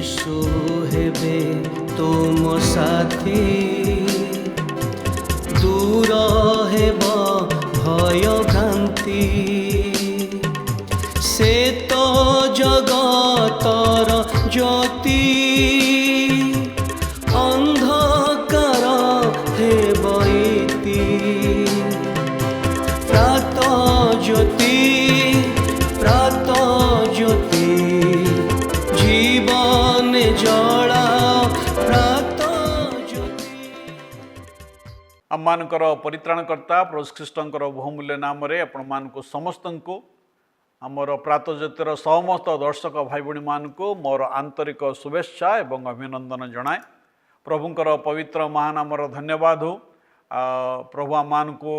यीशु हेबे तुम साथी दूर हेब भय भ्रांति से तो जगतर ज्योति अंधकार हेब इति प्रात ज्योति जीवन जला प्रात ज्योति। आममानकर परित्राणकर्ता प्रभु ख्रीष्टंकर बहुमूल्य नाम आपण मानक समस्त को आमर प्रात ज्योतिर समस्त दर्शक भाई भाई मानक मोर आंतरिक शुभेच्छा एवं अभिनंदन जनाए। प्रभुंकर पवित्र महानामर धन्यवाद हो। प्रभु आम को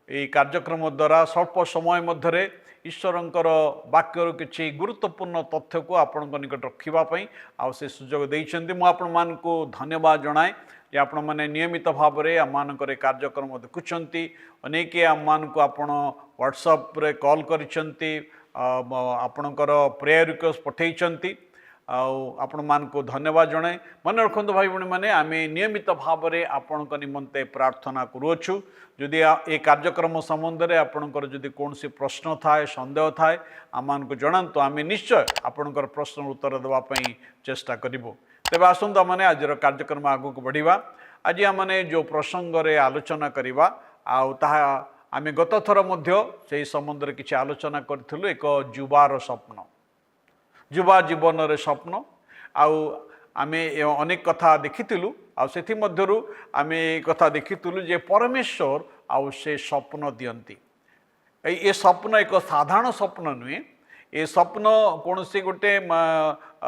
यही कार्यक्रम द्वारा स्वल्प समय मध्य ईश्वरंकर वाक्यर किसी गुरुत्वपूर्ण तथ्य को आपण निकट रखापी से सुजोग देते मुझे मान को धन्यवाद जनाए जे आपण मैंने नियमित भाव में आम मानकर कार्यक्रम देखुंट अनेक आम मान को आपण व्हाट्सएप रे कॉल करिसेंती आपणकर प्रेयर रिक्वेस्ट पठेइचंती आपण मान को धन्यवाद जनाए। मन रखु भाई भाई मैंने आम नियमित भाव में आपण निमंते प्रार्थना करुछु। जदि ये कार्यक्रम संबंध में आपणकर जदि कौन सी प्रश्न थाए संदेह थाए आम को जनातु आम निश्चय आपणकर प्रश्न उत्तर देवाई चेष्टा करूँ। तेज आसतु आम आज कार्यक्रम आगू को बढ़ा। आज आम जो प्रसंग रे आलोचना करवा आम गत थर से संबंध में किसी आलोचना करूँ। एक युवार स्वप्न युवा जीवन रे स्वप्न आम अनेक कथा देखीलु से मध्यरु आम कथा देखीलु जे परमेश्वर आउ से स्वप्न दियंती। ये स्वप्न एक साधारण स्वप्न नुहे। ये स्वप्न कौन सी गोटे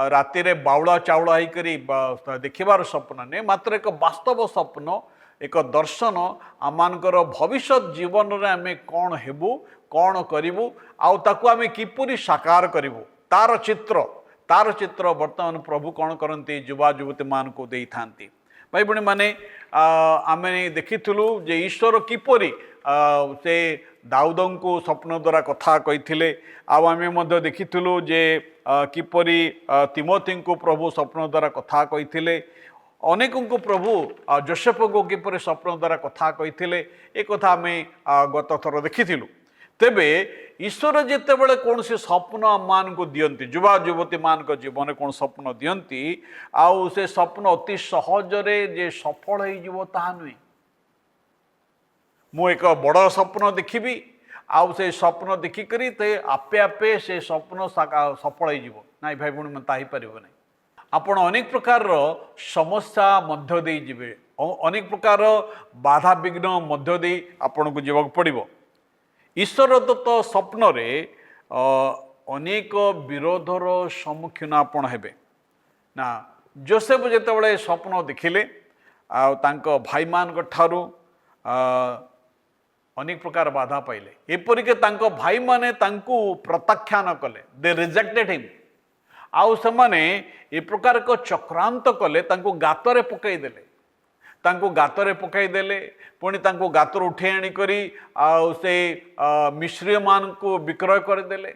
राति रे बाउला चाउला होकर देखिबार स्वप्न नुहे मात्र एक वास्तव स्वप्न एक दर्शन आमानकर भविष्य जीवन रे आम कौन हेबु कौन करिबु आउ ताकू आम किपरि साकार करिबु तार चित्र वर्तमान प्रभु कौन करती युवा युवती मान को दे था। भाई भाई माने आम देखीलु जे ईश्वर किपरि से दाऊद को स्वप्न द्वारा कथा कही आम देखीलु जे किपरि तिमोथी को प्रभु स्वप्न द्वारा कथा कही अनेक को प्रभु जोसेफ को किपरि स्वप्न द्वारा कथा कही एक कथा आम गत थर देखीलु। तेबे ईश्वर जिते बड़े कौन से स्वप्न मान को दियंती युवा युवती मान को जीवन कौन स्वप्न दियंती आउ से स्वप्न अति सहजरे जे सफल हो ताहा नुहे। मु एक बड़ स्वप्न देखी आउ से स्वप्न देखिकी ते आपे आपे से स्वप्न सफल हो नाई भाई भाई मन ताही पारिबो नै। आपण अनेक प्रकार समस्या मध्य दे जिवे अनेक प्रकार बाधा विघ्न मध्य दे आपण को जीवाक पड़िबो। ईश्वर दत्त स्वप्न रे अनेक विरोधर सम्मुखीन आपण हेबे ना। जोसेफ जेते बड़े स्वप्न देखिले भाई मान ठारू अनेक प्रकार बाधा पाइले एपरिक भाई माने तांकू प्रत्याख्यान कले दे रिजेक्टेड हिम आउ से माने ए प्रकार को चक्रांत कले तांकू गातरे पकई देले गातरे पकई देले पुणी तांको गातर उठे आनिकरी से मिश्रीय मान को विक्रय करदेले।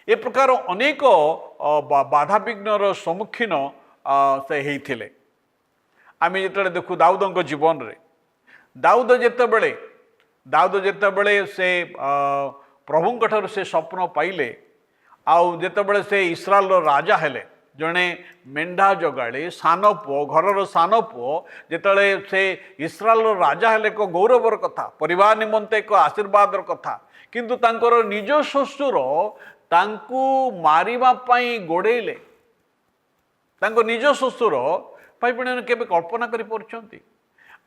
ए प्रकार अनेक बाधा विघ्नर सम्मुखीन से होते। आम जो देखू दाऊद जीवन रे दाऊद जेतेबेले से प्रभु से स्वप्न पाइले आउ जेतेबेले से इस्राएल राजा हेले जड़े मेंढा जगाड़ी सान पुओ घर सान पुओ जिते से इस्राएल राजा हेले एक गौरवर कथा परिवार निमंते एक आशीर्वाद कथा किंतु तांकर निज शशुर तांकू मारिबा पई गोड़ेले निज शशुर भाई बहन केबे कल्पना करि परछंती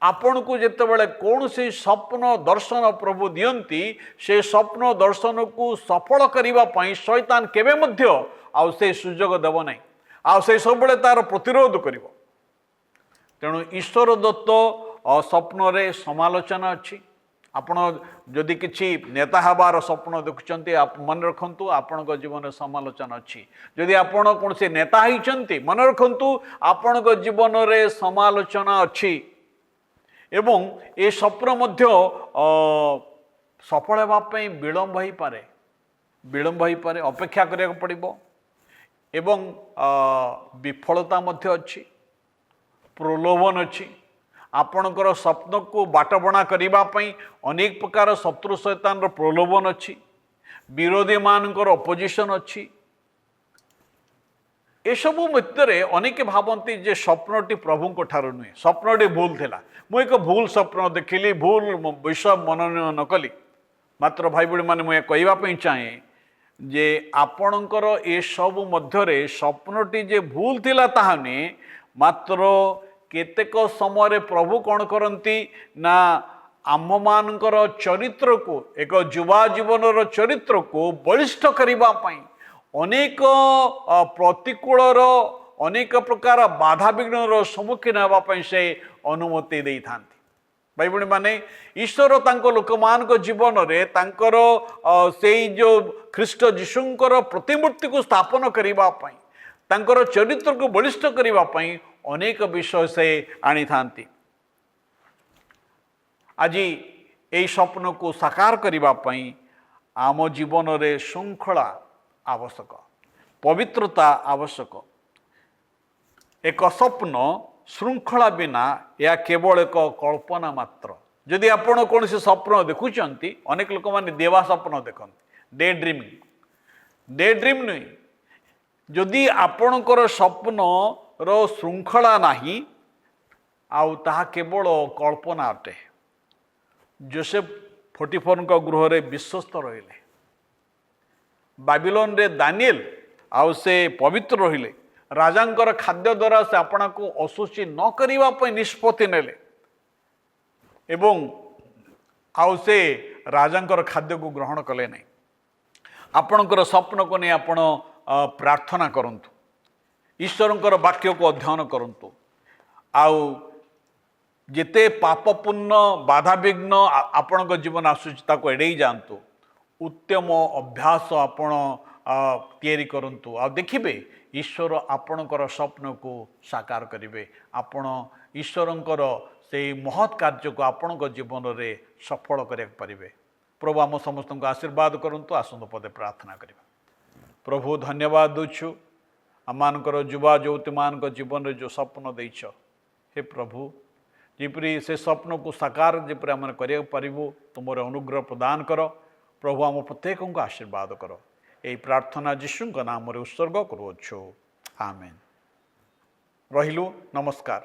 आपण को जेतेबेले कौन से स्वप्न दर्शन प्रभु दियंती से स्वप्न दर्शन को सफल करिबा पई शैतान केबे मध्य आउ से सुजोग देव नहीं आ से सब तार प्रतिरोध कर। तेणु ईश्वर दत्त स्वप्न रे समालोचना अच्छी। आपण जदि किसी नेता हबार स्वप्न देखुंत मन रखु आपण जीवन समालोचना अच्छी। जदि आपण कौन से नेता होती मन रखु आपण जीवन रे समालोचना अच्छी एवं ए स्वप्न मध्य सफल होगापी विलम्ब हो पारे अपेक्षा करिया पड़िबो। ଏବଂ ବିଫଳତା ମଧ୍ୟ ଅଛି, ପ୍ରଲୋଭନ ଅଛି। ଆପଣଙ୍କର ସ୍ୱପ୍ନକୁ ବାଟବଣା କରିବା ପାଇଁ ଅନେକ ପ୍ରକାର ଶତ୍ରୁ ଶୈତାନର ପ୍ରଲୋଭନ ଅଛି, ବିରୋଧୀମାନଙ୍କର ଅପୋଜିସନ୍ ଅଛି। ଏସବୁ ମଧ୍ୟରେ ଅନେକ ଭାବନ୍ତି ଯେ ସ୍ୱପ୍ନଟି ପ୍ରଭୁଙ୍କ ଠାରୁ ନୁହେଁ, ସ୍ୱପ୍ନଟି ଭୁଲ ଥିଲା, ମୁଁ ଏକ ଭୁଲ ସ୍ୱପ୍ନ ଦେଖିଲି, ଭୁଲ ବିଷୟ ମନୋନୟନ କଲି। ମାତ୍ର ଭାଇ ଭଉଣୀମାନେ, ମୁଁ କହିବା ପାଇଁ ଚାହେଁ ଯେ ଆପଣଙ୍କର ଏସବୁ ମଧ୍ୟରେ ସ୍ୱପ୍ନଟି ଯେ ଭୁଲ ଥିଲା ତାହା ନୁହେଁ, ମାତ୍ର କେତେକ ସମୟରେ ପ୍ରଭୁ କ'ଣ କରନ୍ତି ନା ଆମମାନଙ୍କର ଚରିତ୍ରକୁ, ଏକ ଯୁବା ଜୀବନର ଚରିତ୍ରକୁ ବଳିଷ୍ଠ କରିବା ପାଇଁ ଅନେକ ପ୍ରତିକୂଳର, ଅନେକ ପ୍ରକାର ବାଧାବିଘ୍ନର ସମ୍ମୁଖୀନ ହେବା ପାଇଁ ସେ ଅନୁମତି ଦେଇଥାନ୍ତି। ଭାଇ ଭଉଣୀମାନେ, ଈଶ୍ୱର ତାଙ୍କ ଲୋକମାନଙ୍କ ଜୀବନରେ ତାଙ୍କର ସେଇ ଯେଉଁ ଖ୍ରୀଷ୍ଟ ଯୀଶୁଙ୍କର ପ୍ରତିମୂର୍ତ୍ତିକୁ ସ୍ଥାପନ କରିବା ପାଇଁ, ତାଙ୍କର ଚରିତ୍ରକୁ ବଳିଷ୍ଠ କରିବା ପାଇଁ ଅନେକ ବିଷୟ ସେ ଆଣିଥାନ୍ତି। ଆଜି ଏହି ସ୍ୱପ୍ନକୁ ସାକାର କରିବା ପାଇଁ ଆମ ଜୀବନରେ ଶୃଙ୍ଖଳା ଆବଶ୍ୟକ, ପବିତ୍ରତା ଆବଶ୍ୟକ। ଏକ ସ୍ୱପ୍ନ ଶୃଙ୍ଖଳା ବିନା ଏହା କେବଳ ଏକ କଳ୍ପନା ମାତ୍ର। ଯଦି ଆପଣ କୌଣସି ସ୍ୱପ୍ନ ଦେଖୁଛନ୍ତି, ଅନେକ ଲୋକମାନେ ଦେବା ସ୍ୱପ୍ନ ଦେଖନ୍ତି, ଡେ ଡ୍ରିମ୍ ନୁହେଁ। ଯଦି ଆପଣଙ୍କର ସ୍ୱପ୍ନର ଶୃଙ୍ଖଳା ନାହିଁ, ଆଉ ତାହା କେବଳ କଳ୍ପନା ଅଟେ। ଯୋସେଫ ପୋଟିଫରଙ୍କ ଗୃହରେ ବିଶ୍ୱସ୍ତ ରହିଲେ, ବାବିଲୋନରେ ଦାନିଏଲ ଆଉ ସେ ପବିତ୍ର ରହିଲେ, ରାଜାଙ୍କର ଖାଦ୍ୟ ଦ୍ୱାରା ସେ ଆପଣଙ୍କୁ ଅଶୁଚି ନ କରିବା ପାଇଁ ନିଷ୍ପତ୍ତି ନେଲେ ଏବଂ ଆଉ ସେ ରାଜାଙ୍କର ଖାଦ୍ୟକୁ ଗ୍ରହଣ କଲେ ନାହିଁ। ଆପଣଙ୍କର ସ୍ୱପ୍ନକୁ ନେଇ ଆପଣ ପ୍ରାର୍ଥନା କରନ୍ତୁ, ଈଶ୍ୱରଙ୍କର ବାକ୍ୟକୁ ଅଧ୍ୟୟନ କରନ୍ତୁ, ଆଉ ଯେତେ ପାପପୂର୍ଣ୍ଣ ବାଧାବିଘ୍ନ ଆପଣଙ୍କ ଜୀବନ ଆସୁଛି ତାକୁ ଏଡ଼େଇ ଯାଆନ୍ତୁ। ଉତ୍ତମ ଅଭ୍ୟାସ ଆପଣ ତିଆରି କରନ୍ତୁ, ଆଉ ଦେଖିବେ ଈଶ୍ୱର ଆପଣଙ୍କର ସ୍ୱପ୍ନକୁ ସାକାର କରିବେ। ଆପଣ ଈଶ୍ୱରଙ୍କର ସେଇ ମହତ୍ କାର୍ଯ୍ୟକୁ ଆପଣଙ୍କ ଜୀବନରେ ସଫଳ କରିବାକୁ ପାରିବେ। ପ୍ରଭୁ ଆମ ସମସ୍ତଙ୍କୁ ଆଶୀର୍ବାଦ କରନ୍ତୁ। ଆସନ୍ତୁ ପଦେ ପ୍ରାର୍ଥନା କରିବା। ପ୍ରଭୁ, ଧନ୍ୟବାଦ ଦେଉଛୁ ଆମମାନଙ୍କର ଯୁବା ଯୁବତୀମାନଙ୍କ ଜୀବନରେ ଯେଉଁ ସ୍ୱପ୍ନ ଦେଇଛ, ହେ ପ୍ରଭୁ, ଯେପରି ସେ ସ୍ୱପ୍ନକୁ ସାକାର ଯେପରି ଆମେ କରିବାକୁ ପାରିବୁ, ତୁମର ଅନୁଗ୍ରହ ପ୍ରଦାନ କର। ପ୍ରଭୁ, ଆମ ପ୍ରତ୍ୟେକଙ୍କୁ ଆଶୀର୍ବାଦ କର। ଏହି ପ୍ରାର୍ଥନା ଯୀଶୁଙ୍କ ନାମରେ ଉତ୍ସର୍ଗ କରୁଅଛୁ, ଆମେନ୍। ରହିଲୁ, ନମସ୍କାର।